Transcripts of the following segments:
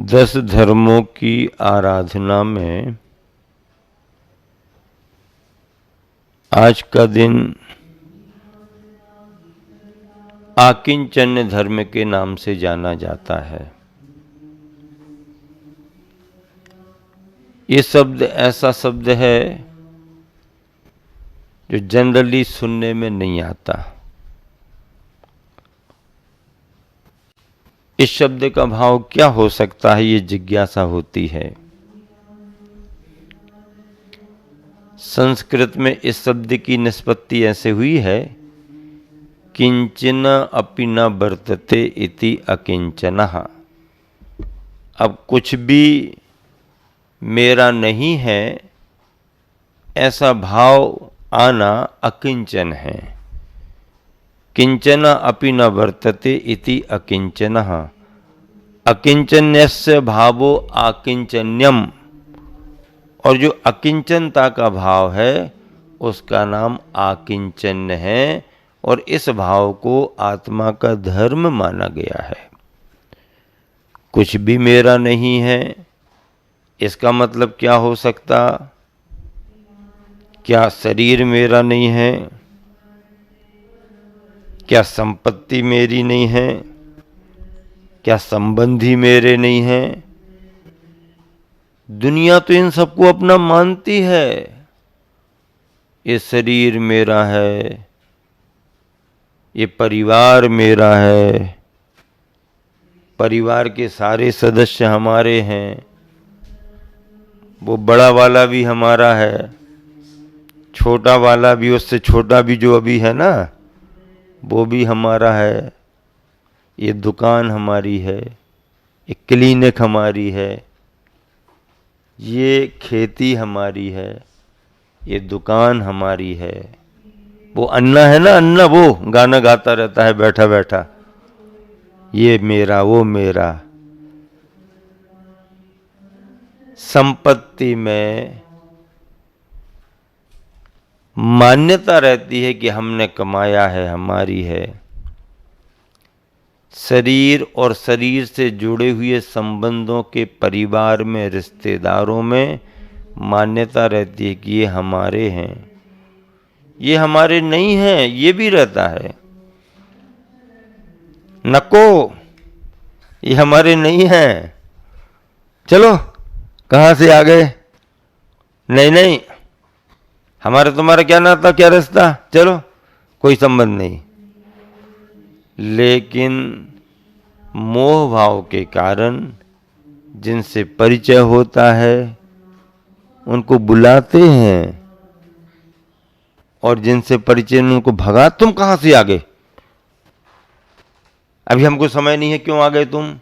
10 धर्मों की आराधना में आज का दिन आकिंचन्य धर्म के नाम से जाना जाता है। ये शब्द ऐसा शब्द है जो जनरली सुनने में नहीं आता। इस शब्द का भाव क्या हो सकता है, ये जिज्ञासा होती है। संस्कृत में इस शब्द की निष्पत्ति ऐसे हुई है, किंचन अपि न वर्तते इति अकिंचनः। अब कुछ भी मेरा नहीं है ऐसा भाव आना अकिंचन है। किंचन अपि न वर्तते इति अकिंचनः। अकिंचन्यस्य भावो आकिंचन्यम। और जो अकिंचनता का भाव है उसका नाम आकिंचन्य है, और इस भाव को आत्मा का धर्म माना गया है। कुछ भी मेरा नहीं है, इसका मतलब क्या हो सकता? क्या शरीर मेरा नहीं है? क्या संपत्ति मेरी नहीं है? क्या संबंधी मेरे नहीं हैं? दुनिया तो इन सबको अपना मानती है। ये शरीर मेरा है, ये परिवार मेरा है, परिवार के सारे सदस्य हमारे हैं, वो बड़ा वाला भी हमारा है, छोटा वाला भी, उससे छोटा भी जो अभी है ना, वो भी हमारा है। ये दुकान हमारी है, ये क्लिनिक हमारी है, ये खेती हमारी है, ये दुकान हमारी है। वो अन्ना है ना, अन्ना वो गाना गाता रहता है बैठा बैठा, ये मेरा वो मेरा। संपत्ति में मान्यता रहती है कि हमने कमाया है, हमारी है। शरीर और शरीर से जुड़े हुए संबंधों के परिवार में, रिश्तेदारों में मान्यता रहती है कि ये हमारे हैं, ये हमारे नहीं हैं, ये भी रहता है। नको, ये हमारे नहीं हैं, चलो कहाँ से आ गए? नहीं नहीं, हमारा तुम्हारा क्या नाता, क्या रिश्ता, चलो कोई संबंध नहीं। लेकिन मोह भाव के कारण जिनसे परिचय होता है उनको बुलाते हैं, और जिनसे परिचय उनको भगा, तुम कहां से आ गए? अभी हमको समय नहीं है, क्यों आ गए तुम?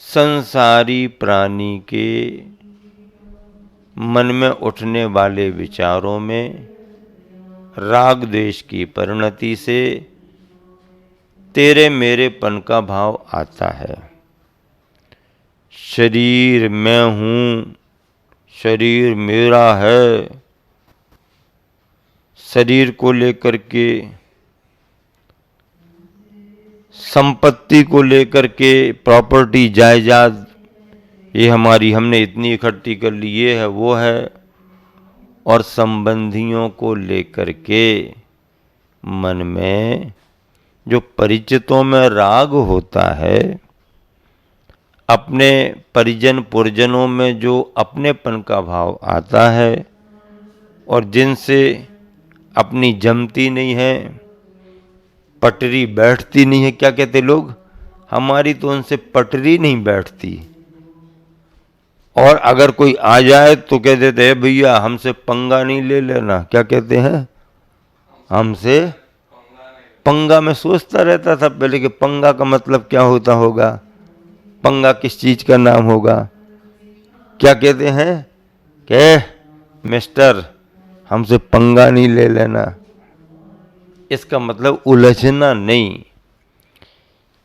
संसारी प्राणी के मन में उठने वाले विचारों में राग द्वेष की परिणति से तेरे मेरेपन का भाव आता है। शरीर मैं हूं, शरीर मेरा है, शरीर को लेकर के, संपत्ति को लेकर के, प्रॉपर्टी जायदाद ये हमारी, हमने इतनी इकट्ठी कर ली, ये है वो है। और संबंधियों को लेकर के मन में जो परिचितों में राग होता है, अपने परिजन पुरजनों में जो अपनेपन का भाव आता है, और जिनसे अपनी जमती नहीं है, पटरी बैठती नहीं है। क्या कहते लोग? हमारी तो उनसे पटरी नहीं बैठती। और अगर कोई आ जाए तो कह देते हैं भैया हमसे पंगा नहीं ले लेना। क्या कहते हैं? हमसे पंगा। में सोचता रहता था पहले कि पंगा का मतलब क्या होता होगा, पंगा किस चीज का नाम होगा। क्या कहते हैं कि मिस्टर हमसे पंगा नहीं ले लेना, इसका मतलब उलझना नहीं।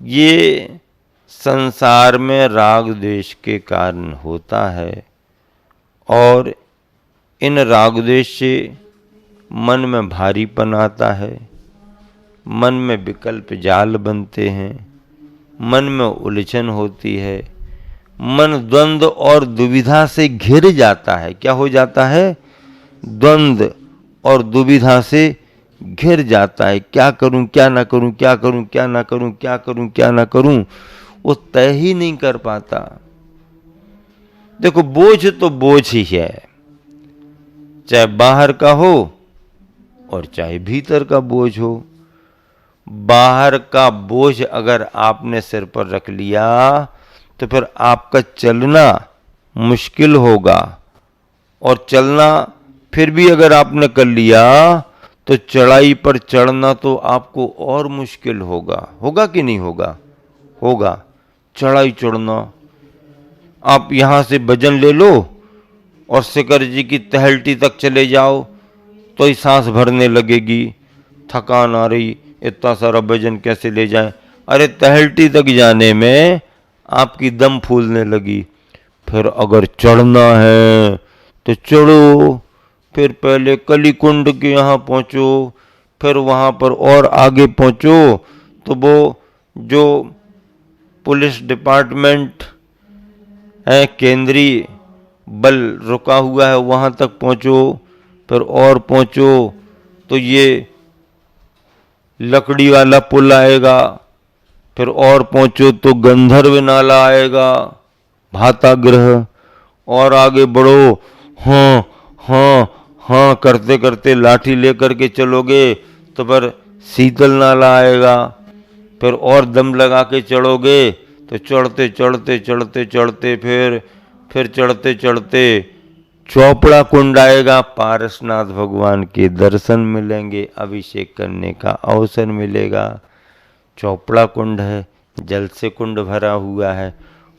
ये संसार में राग द्वेष के कारण होता है, और इन राग द्वेष से मन में भारीपन आता है, मन में विकल्प जाल बनते हैं, मन में उलझन होती है, मन द्वंद्व और दुविधा से घिर जाता है। क्या हो जाता है? द्वंद्व और दुविधा से घिर जाता है। क्या करूं, क्या ना करूं, क्या करूं, क्या ना करूं, क्या करूं, क्या ना करूं, वो तय ही नहीं कर पाता। देखो, बोझ तो बोझ ही है, चाहे बाहर का हो और चाहे भीतर का बोझ हो। बाहर का बोझ अगर आपने सिर पर रख लिया तो फिर आपका चलना मुश्किल होगा, और चलना फिर भी अगर आपने कर लिया तो चढ़ाई पर चढ़ना तो आपको और मुश्किल होगा। होगा कि नहीं होगा? होगा। चढ़ाई चढ़ना, आप यहां से वजन ले लो और शिखर जी की तहलटी तक चले जाओ तो ही सांस भरने लगेगी, थकान आ रही, इतना सारा वजन कैसे ले जाएं। अरे तहलटी तक जाने में आपकी दम फूलने लगी। फिर अगर चढ़ना है तो चढ़ो, फिर पहले कलीकुंड के यहाँ पहुँचो, फिर वहाँ पर और आगे पहुँचो तो वो जो पुलिस डिपार्टमेंट है, केंद्रीय बल रुका हुआ है, वहाँ तक पहुँचो, फिर और पहुँचो तो ये लकड़ी वाला पुल आएगा, फिर और पहुँचो तो गंधर्व नाला आएगा, भातागृह, और आगे बढ़ो, हाँ हाँ हाँ करते करते लाठी लेकर के चलोगे तो फिर शीतल नाला आएगा, फिर और दम लगा के चढ़ोगे तो चढ़ते चढ़ते चढ़ते चढ़ते फिर चढ़ते चढ़ते चौपड़ा कुंड आएगा, पारसनाथ भगवान के दर्शन मिलेंगे, अभिषेक करने का अवसर मिलेगा। चौपड़ा कुंड है, जल से कुंड भरा हुआ है।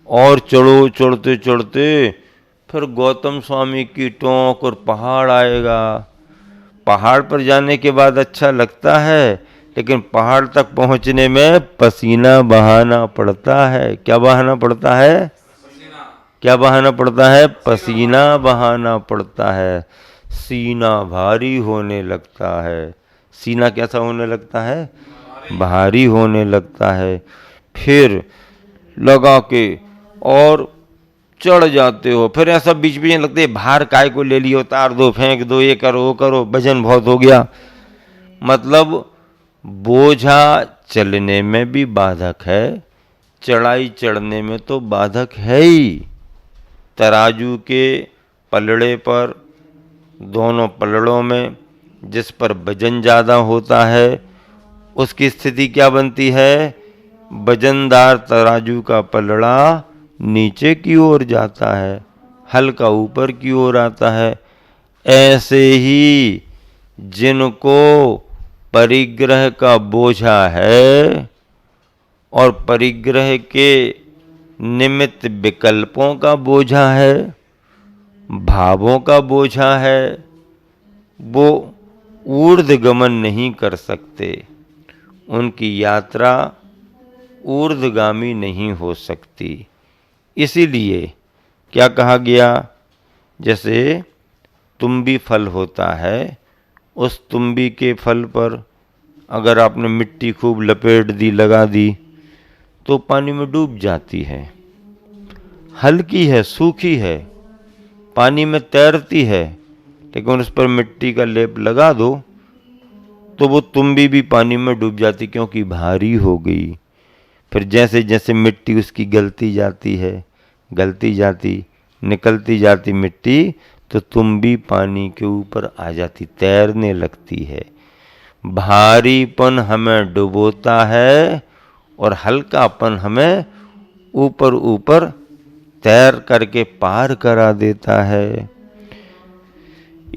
और चढ़ो, चढ़ते चढ़ते फिर गौतम स्वामी की टोंक और पहाड़ आएगा। पहाड़ पर जाने के बाद अच्छा लगता है, लेकिन पहाड़ तक पहुंचने में पसीना बहाना पड़ता है। क्या बहाना पड़ता है? क्या बहाना पड़ता है? पसीना बहाना पड़ता है। सीना भारी होने लगता है। सीना कैसा होने लगता है? भारी होने लगता है। फिर लगा के और चढ़ जाते हो, फिर ऐसा बीच बीच में लगते है भार काय को ले लियो, उतार दो, फेंक दो, ये करो वो करो, वजन बहुत हो गया। मतलब बोझा चलने में भी बाधक है, चढ़ाई चढ़ने में तो बाधक है ही। तराजू के पलड़े पर, दोनों पलड़ों में जिस पर वजन ज़्यादा होता है उसकी स्थिति क्या बनती है? वजनदार तराजू का पलड़ा नीचे की ओर जाता है, हल्का ऊपर की ओर आता है। ऐसे ही जिनको परिग्रह का बोझा है और परिग्रह के निमित्त विकल्पों का बोझा है, भावों का बोझा है, वो ऊर्ध्वगमन नहीं कर सकते, उनकी यात्रा ऊर्ध्वगामी नहीं हो सकती। इसीलिए क्या कहा गया? जैसे तुम्बी फल होता है, उस तुम्बी के फल पर अगर आपने मिट्टी खूब लपेट दी, लगा दी, तो पानी में डूब जाती है। हल्की है, सूखी है, पानी में तैरती है, लेकिन उस पर मिट्टी का लेप लगा दो तो वो तुम्बी भी पानी में डूब जाती, क्योंकि भारी हो गई। फिर जैसे जैसे मिट्टी उसकी गलती जाती है, गलती जाती, निकलती जाती मिट्टी, तो तुम्बी पानी के ऊपर आ जाती, तैरने लगती है। भारीपन हमें डुबोता है और हल्कापन हमें ऊपर ऊपर तैर करके पार करा देता है।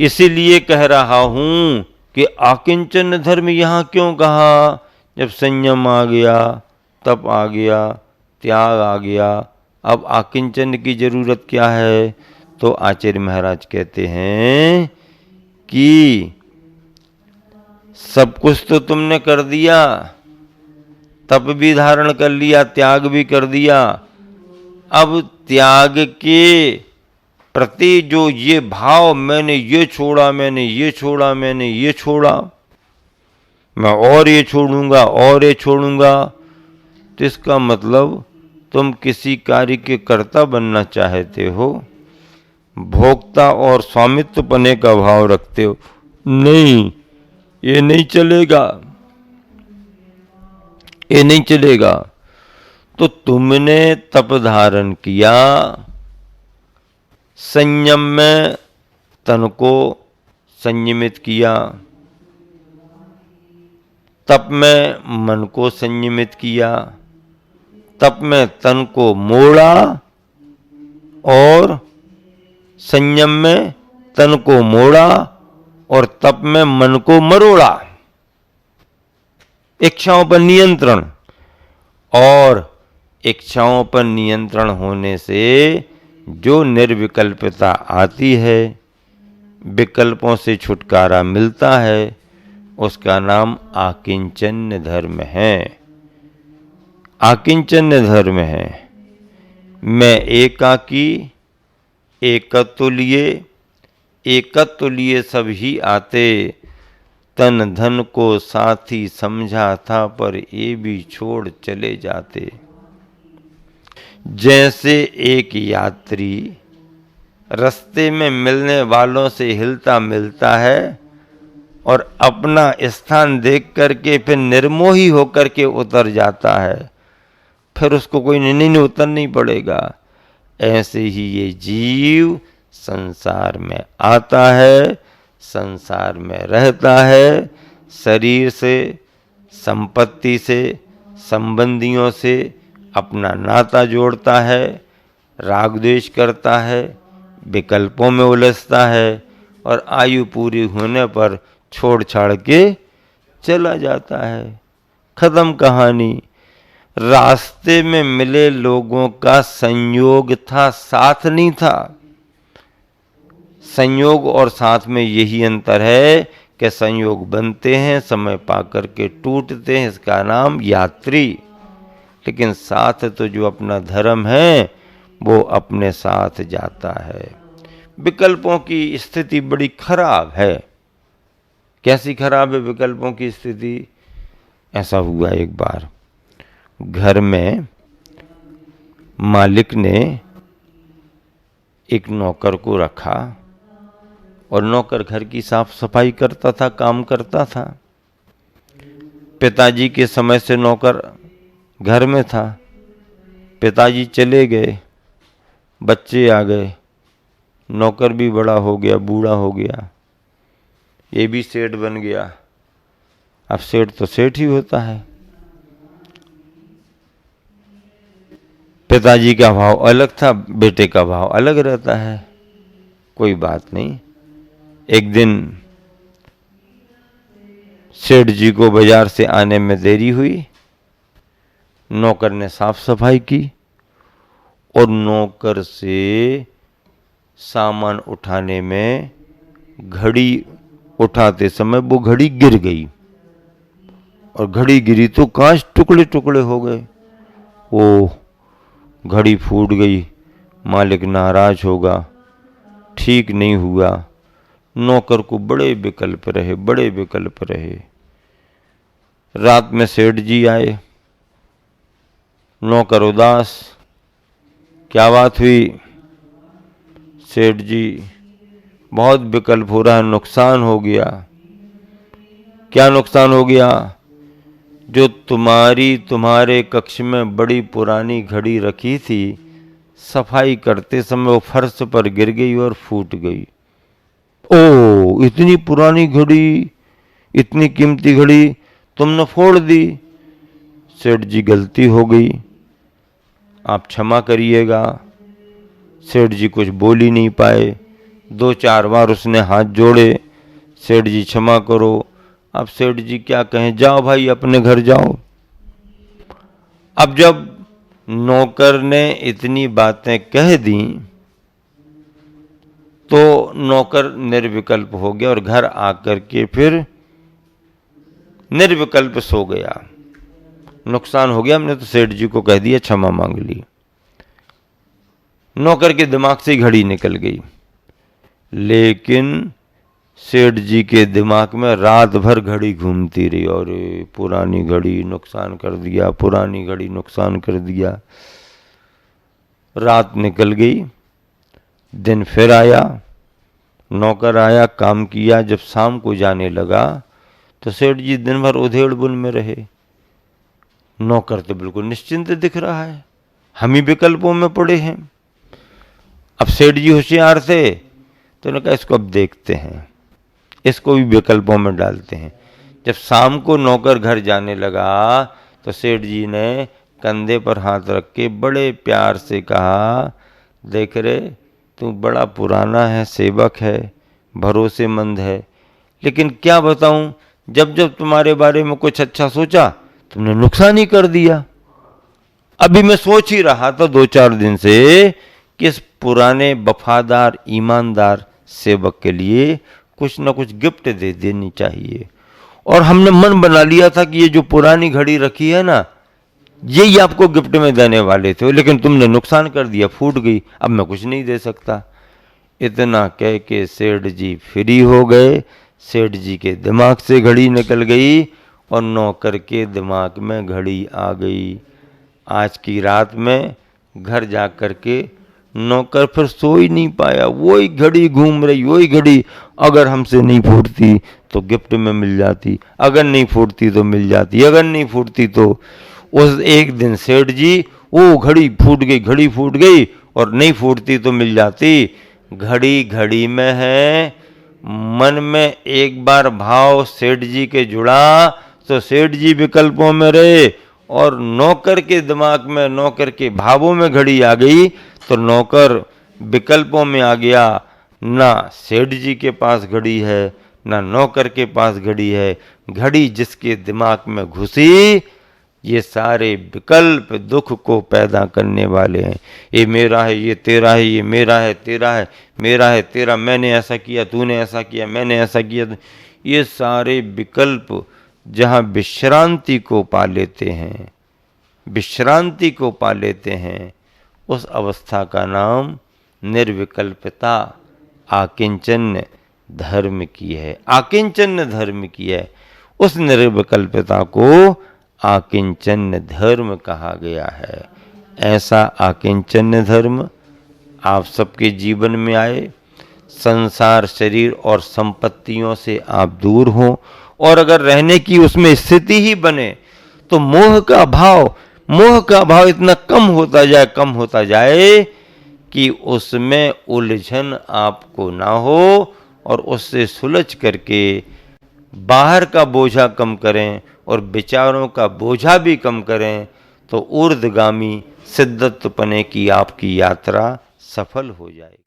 इसीलिए कह रहा हूं कि आकिंचन धर्म यहाँ क्यों कहा? जब संयम आ गया, तप आ गया, त्याग आ गया, अब आकिंचन की जरूरत क्या है? तो आचार्य महाराज कहते हैं कि सब कुछ तो तुमने कर दिया, तप भी धारण कर लिया, त्याग भी कर दिया, अब त्याग के प्रति जो ये भाव, मैंने ये छोड़ा, मैंने ये छोड़ा, मैंने ये छोड़ा, मैं और ये छोड़ूंगा और ये छोड़ूंगा, तो इसका मतलब तुम किसी कार्य के कर्ता बनना चाहते हो, भोक्ता और स्वामित्व पने का भाव रखते हो, नहीं, ये नहीं चलेगा, ये नहीं चलेगा। तो तुमने तप धारण किया, संयम में तन को संयमित किया, तप में मन को संयमित किया, तप में तन को मोड़ा और संयम में तन को मोड़ा और तप में मन को मरोड़ा। इच्छाओं पर नियंत्रण, और इच्छाओं पर नियंत्रण होने से जो निर्विकल्पता आती है, विकल्पों से छुटकारा मिलता है, उसका नाम आकिंचन्य धर्म है। आकिंचन्य धर्म है। मैं एकाकी, एकत्व लिए सब ही आते, तन धन को साथी समझा था पर ये भी छोड़ चले जाते। जैसे एक यात्री रास्ते में मिलने वालों से हिलता मिलता है और अपना स्थान देख करके फिर निर्मोही होकर के उतर जाता है, फिर उसको कोई नहीं उतरना ही पड़ेगा। ऐसे ही ये जीव संसार में आता है, संसार में रहता है, शरीर से, संपत्ति से, संबंधियों से अपना नाता जोड़ता है, राग द्वेष करता है, विकल्पों में उलझता है और आयु पूरी होने पर छोड़ छाड़ के चला जाता है। खत्म कहानी। रास्ते में मिले लोगों का संयोग था, साथ नहीं था। संयोग और साथ में यही अंतर है कि संयोग बनते हैं, समय पाकर के टूटते हैं, इसका नाम यात्री। लेकिन साथ तो जो अपना धर्म है वो अपने साथ जाता है। विकल्पों की स्थिति बड़ी खराब है। कैसी खराब है विकल्पों की स्थिति? ऐसा हुआ एक बार, घर में मालिक ने एक नौकर को रखा और नौकर घर की साफ सफाई करता था, काम करता था। पिताजी के समय से नौकर घर में था। पिताजी चले गए, बच्चे आ गए, नौकर भी बड़ा हो गया, बूढ़ा हो गया, ये भी सेठ बन गया। अब सेठ तो सेठ ही होता है। पिताजी का भाव अलग था, बेटे का भाव अलग रहता है। कोई बात नहीं। एक दिन सेठ जी को बाजार से आने में देरी हुई। नौकर ने साफ सफाई की और नौकर से सामान उठाने में घड़ी उठाते समय वो घड़ी गिर गई और घड़ी गिरी तो कांच टुकड़े टुकड़े हो गए। ओह, घड़ी फूट गई, मालिक नाराज होगा, ठीक नहीं हुआ। नौकर को बड़े विकल्प रहे, बड़े विकल्प रहे। रात में सेठ जी आए, नौकर उदास, क्या बात हुई? सेठ जी, बहुत विकल्प हो रहा है, नुकसान हो गया। क्या नुकसान हो गया? जो तुम्हारे कक्ष में बड़ी पुरानी घड़ी रखी थी, सफाई करते समय वो फर्श पर गिर गई और फूट गई। ओ, इतनी पुरानी घड़ी, इतनी कीमती घड़ी तुमने फोड़ दी। सेठ जी, गलती हो गई, आप क्षमा करिएगा। सेठ जी कुछ बोल ही नहीं पाए। 2-4 बार उसने हाथ जोड़े, सेठ जी क्षमा करो। अब सेठ जी क्या कहें, जाओ भाई अपने घर जाओ। अब जब नौकर ने इतनी बातें कह दी तो नौकर निर्विकल्प हो गया और घर आकर के फिर निर्विकल्प सो गया। नुकसान हो गया, हमने तो सेठ जी को कह दिया, क्षमा मांग ली। नौकर के दिमाग से घड़ी निकल गई, लेकिन सेठ जी के दिमाग में रात भर घड़ी घूमती रही। और पुरानी घड़ी नुकसान कर दिया, पुरानी घड़ी नुकसान कर दिया। रात निकल गई, दिन फिर आया, नौकर आया, काम किया। जब शाम को जाने लगा तो सेठ जी दिन भर उधेड़ बुन में रहे। नौकर तो बिल्कुल निश्चिंत दिख रहा है, हम ही विकल्पों में पड़े हैं। अब सेठ जी होशियार थे तो उन्होंने कहा इसको अब देखते हैं, इसको भी विकल्पों में डालते हैं। जब शाम को नौकर घर जाने लगा तो सेठ जी ने कंधे पर हाथ रख के बड़े प्यार से कहा, देख रे तू बड़ा पुराना है, सेवक है, भरोसेमंद है, लेकिन क्या बताऊं, जब जब तुम्हारे बारे में कुछ अच्छा सोचा तुमने नुकसान ही कर दिया। अभी मैं सोच ही रहा था 2-4 दिन से कि इस पुराने वफादार ईमानदार सेवक के लिए कुछ न कुछ गिफ्ट दे देनी चाहिए। और हमने मन बना लिया था कि ये जो पुरानी घड़ी रखी है ना, यही आपको गिफ्ट में देने वाले थे, लेकिन तुमने नुकसान कर दिया, फूट गई, अब मैं कुछ नहीं दे सकता। इतना कह के सेठ जी फ्री हो गए। सेठ जी के दिमाग से घड़ी निकल गई और नौकर के दिमाग में घड़ी आ गई। आज की रात में घर जा कर के नौकर फिर सो ही नहीं पाया, वही घड़ी घूम रही, वही घड़ी, अगर हमसे नहीं फूटती तो गिफ्ट में मिल जाती, अगर नहीं फूटती तो मिल जाती, अगर नहीं फूटती तो। उस एक दिन सेठ जी, वो घड़ी फूट गई, घड़ी फूट गई, और नहीं फूटती तो मिल जाती। घड़ी घड़ी में है, मन में एक बार भाव सेठ जी के जुड़ा तो सेठ जी विकल्पों में रहे, और नौकर के दिमाग में, नौकर के भावों में घड़ी आ गई तो नौकर विकल्पों में आ गया। ना सेठ जी के पास घड़ी है, ना नौकर के पास घड़ी है। घड़ी जिसके दिमाग में घुसी, ये सारे विकल्प दुख को पैदा करने वाले हैं। ये मेरा है, ये तेरा है, ये मेरा है, तेरा है, मेरा है, तेरा, मैंने ऐसा किया, तूने ऐसा किया, मैंने ऐसा किया। ये सारे विकल्प जहाँ विश्रांति को पा लेते हैं, विश्रांति को पा लेते हैं, उस अवस्था का नाम निर्विकल्पता आकिंचन्य धर्म की है। आकिंचन्य धर्म की है। उस निर्विकल्पता को आकिंचन्य धर्म कहा गया है। ऐसा आकिंचन्य धर्म आप सबके जीवन में आए, संसार, शरीर और संपत्तियों से आप दूर हों, और अगर रहने की उसमें स्थिति ही बने तो मोह का भाव इतना कम होता जाए, कम होता जाए कि उसमें उलझन आपको ना हो, और उससे सुलझ करके बाहर का बोझा कम करें और विचारों का बोझा भी कम करें, तो ऊर्ध्वगामी सिद्धत्वपने की आपकी यात्रा सफल हो जाएगी।